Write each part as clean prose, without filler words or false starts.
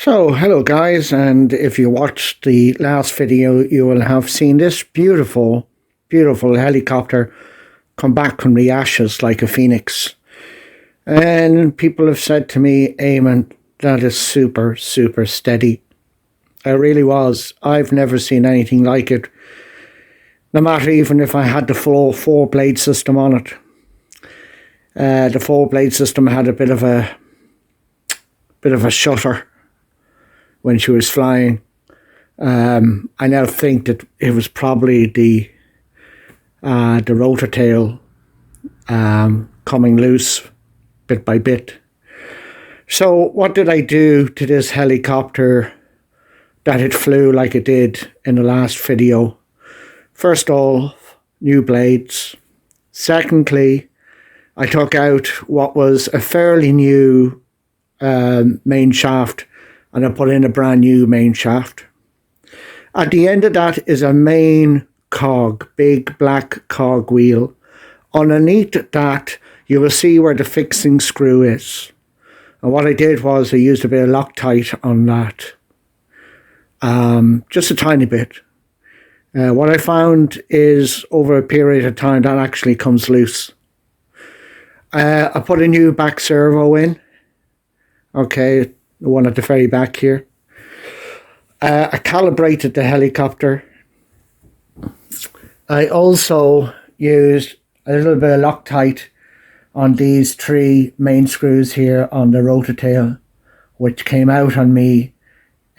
So, hello guys, and if you watched the last video, you will have seen this beautiful, beautiful helicopter come back from the ashes like a phoenix. And people have said to me, Eamon, that is super, super steady. It really was. I've never seen anything like it. No matter even if I had the full four-blade system on it. The four-blade system had a bit of a shutter when she was flying. I now think that it was probably the rotor tail coming loose bit by bit. So what did I do to this helicopter that it flew like it did in the last video? First off, new blades. Secondly, I took out what was a fairly new main shaft, and I put in a brand new main shaft. At the end of that is a main cog, big black cog wheel. Underneath that, you will see where the fixing screw is. And what I did was I used a bit of Loctite on that. Just a tiny bit. What I found is over a period of time that actually comes loose. I put a new back servo in. Okay, the one at the very back here. I calibrated the helicopter. I also used a little bit of Loctite on these three main screws here on the rotor tail, which came out on me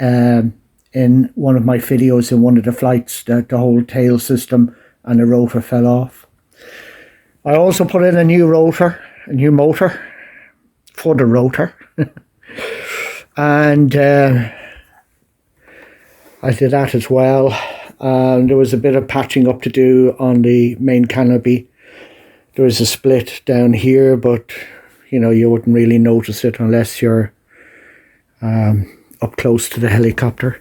in one of my videos in one of the flights, that the whole tail system and the rotor fell off. I also put in a new rotor, a new motor for the rotor. And I did that as well. There was a bit of patching up to do on the main canopy. There was a split down here, but you know, you wouldn't really notice it unless you're up close to the helicopter.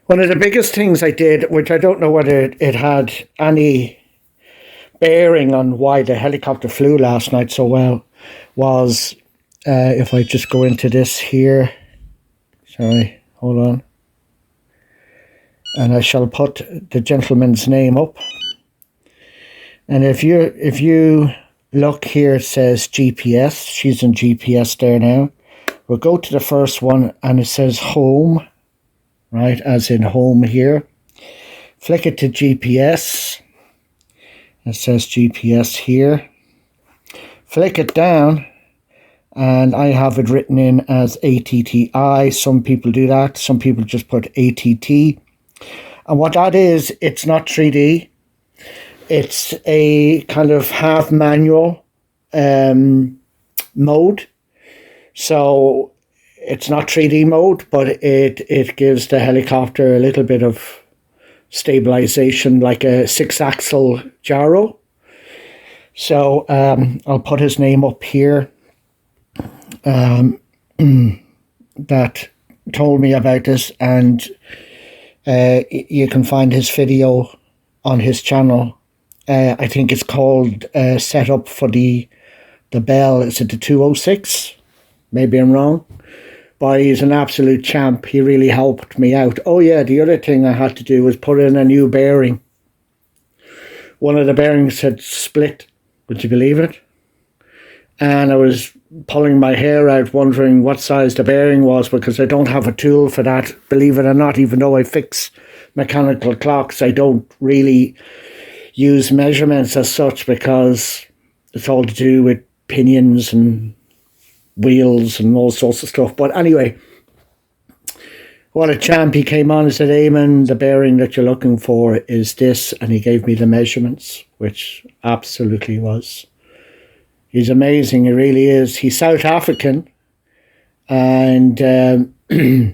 One of the biggest things I did, which I don't know whether it had any bearing on why the helicopter flew last night so well, was if I just go into this here, sorry, hold on, and I shall put the gentleman's name up. And if you look here, it says GPS. She's in GPS there now. We'll go to the first one, and it says home, right, as in home here. Flick it to GPS. It says GPS here. Flick it down, and I have it written in as ATTI. Some people do that. Some people just put ATT. And what that is, it's not 3D. It's a kind of half manual mode. So it's not 3D mode, but it gives the helicopter a little bit of stabilization, like a 6-axle gyro. So I'll put his name up here. That told me about this, and you can find his video on his channel. I think it's called Setup for the Bell. Is it the 206? Maybe I'm wrong. But he's an absolute champ. He really helped me out. Oh yeah, the other thing I had to do was put in a new bearing. One of the bearings had split. Would you believe it? And I was pulling my hair out wondering what size the bearing was, because I don't have a tool for that. Believe it or not, even though I fix mechanical clocks, I don't really use measurements as such, because it's all to do with pinions and wheels and all sorts of stuff. But anyway, what a champ. He came on and said, Eamon, the bearing that you're looking for is this, and he gave me the measurements, which absolutely was. He's amazing, he really is. He's South African, and if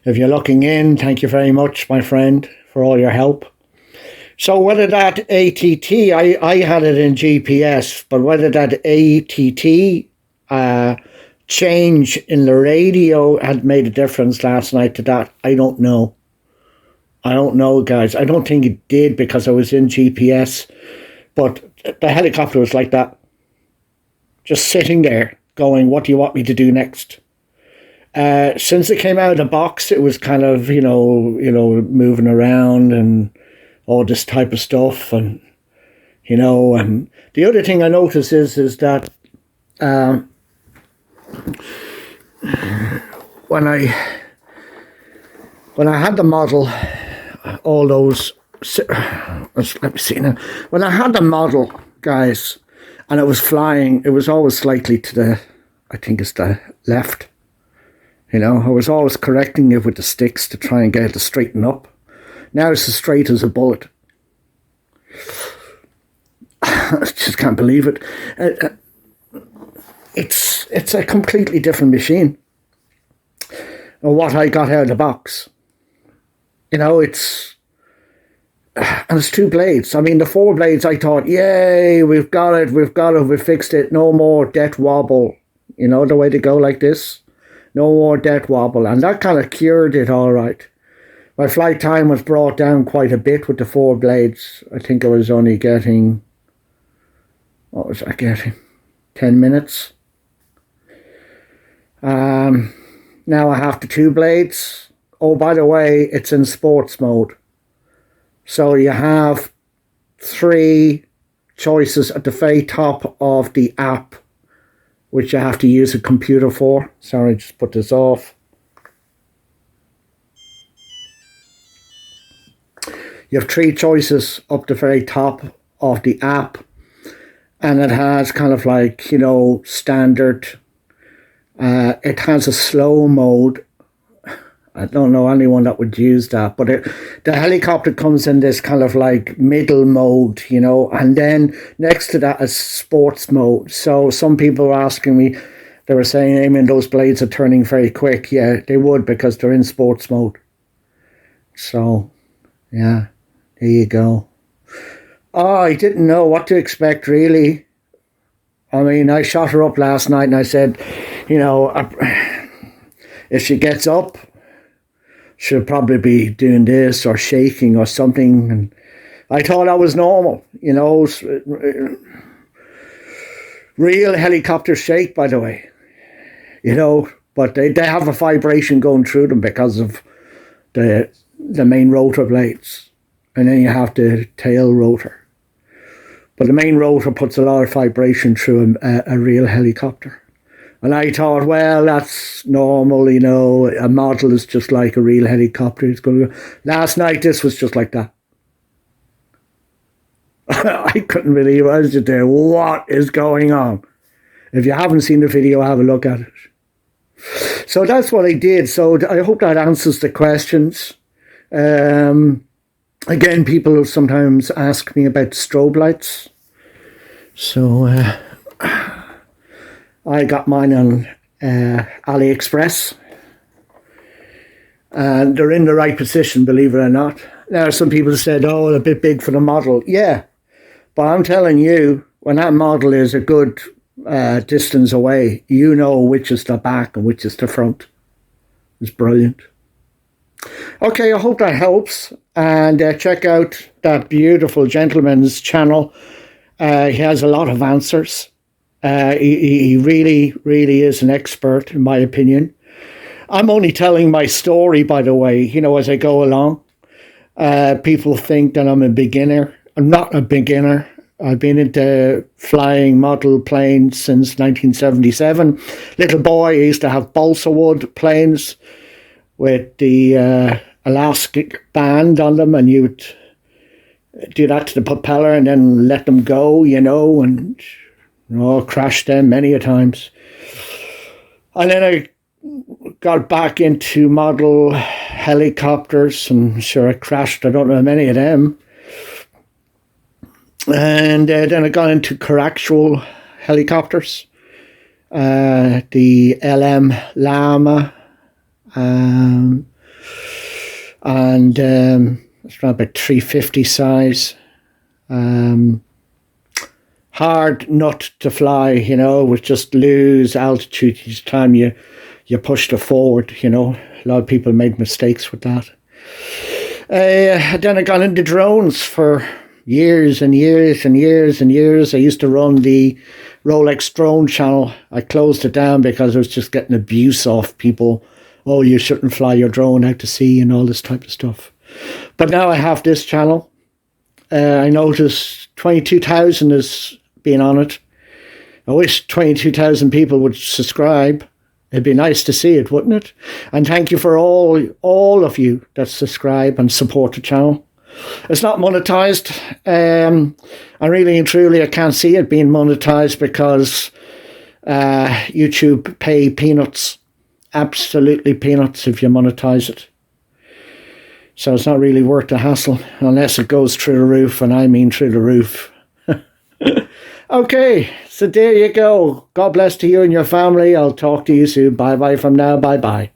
you're looking in, thank you very much, my friend, for all your help. So whether that ATT, I had it in GPS, but whether that ATT change in the radio had made a difference last night to that, I don't know. I don't know, guys. I don't think it did, because I was in GPS, but the helicopter was like that, just sitting there. going, what do you want me to do next? Since it came out of the box, it was kind of, moving around and all this type of stuff. And, and the other thing I noticed is that when I had the model, all those, let me see now. When I had the model, guys, and it was flying, it was always slightly to the, I think it's the left. I was always correcting it with the sticks to try and get it to straighten up. Now it's as straight as a bullet. I just can't believe it. It's a completely different machine. What I got out of the box. It's 2 blades. I mean, the 4 blades, I thought, yay, we've got it, we fixed it. No more death wobble. The way to go like this. No more death wobble. And that kind of cured it all right. My flight time was brought down quite a bit with the 4 blades. I think I was only getting, what was I getting? 10 minutes. Now I have the 2 blades. Oh, by the way, it's in sports mode. So you have 3 choices at the very top of the app, which you have to use a computer for. Sorry, just put this off. You have 3 choices up the very top of the app, and it has kind of like, standard. It has a slow mode. I don't know anyone that would use that, but the helicopter comes in this kind of like middle mode, and then next to that is sports mode. So some people were asking me, they were saying, Eamon, those blades are turning very quick. Yeah, they would, because they're in sports mode. So, yeah, there you go. Oh, I didn't know what to expect, really. I mean, I shot her up last night and I said, if she gets up, she'll probably be doing this or shaking or something. And I thought that was normal, Real helicopters shake, by the way, but they have a vibration going through them because of the main rotor blades. And then you have the tail rotor. But the main rotor puts a lot of vibration through a real helicopter. And I thought, well, that's normal, a model is just like a real helicopter. It's going to go. Last night, this was just like that. I couldn't believe it. I was just there. What is going on? If you haven't seen the video, have a look at it. So that's what I did. So I hope that answers the questions. Again, people sometimes ask me about strobe lights. So I got mine on AliExpress. And they're in the right position, believe it or not. Now, some people said, oh, a bit big for the model. Yeah, but I'm telling you, when that model is a good distance away, you know which is the back and which is the front. It's brilliant. Okay, I hope that helps. And check out that beautiful gentleman's channel. He has a lot of answers. He really, really is an expert, in my opinion. I'm only telling my story, by the way, as I go along. People think that I'm a beginner. I'm not a beginner. I've been into flying model planes since 1977. Little boy, I used to have balsa wood planes with the elastic band on them, and you would do that to the propeller and then let them go, and crashed them many a times. And then I got back into model helicopters, and sure, I crashed, I don't know how many of them. And then I got into coaxial helicopters, the LM Llama, and it's around about 350 size. Hard nut to fly, with just lose altitude each time you pushed it forward, A lot of people made mistakes with that. Then I got into drones for years and years and years and years. I used to run the Rolex drone channel. I closed it down because I was just getting abuse off people. Oh, you shouldn't fly your drone out to sea and all this type of stuff. But now I have this channel. I noticed 22,000 has been on it. I wish 22,000 people would subscribe. It'd be nice to see it, wouldn't it? And thank you for all of you that subscribe and support the channel. It's not monetized. I really and truly, I can't see it being monetized because YouTube pay peanuts. Absolutely peanuts if you monetize it. So it's not really worth the hassle unless it goes through the roof, and I mean through the roof. Okay, so there you go. God bless to you and your family. I'll talk to you soon. Bye-bye from now. Bye-bye.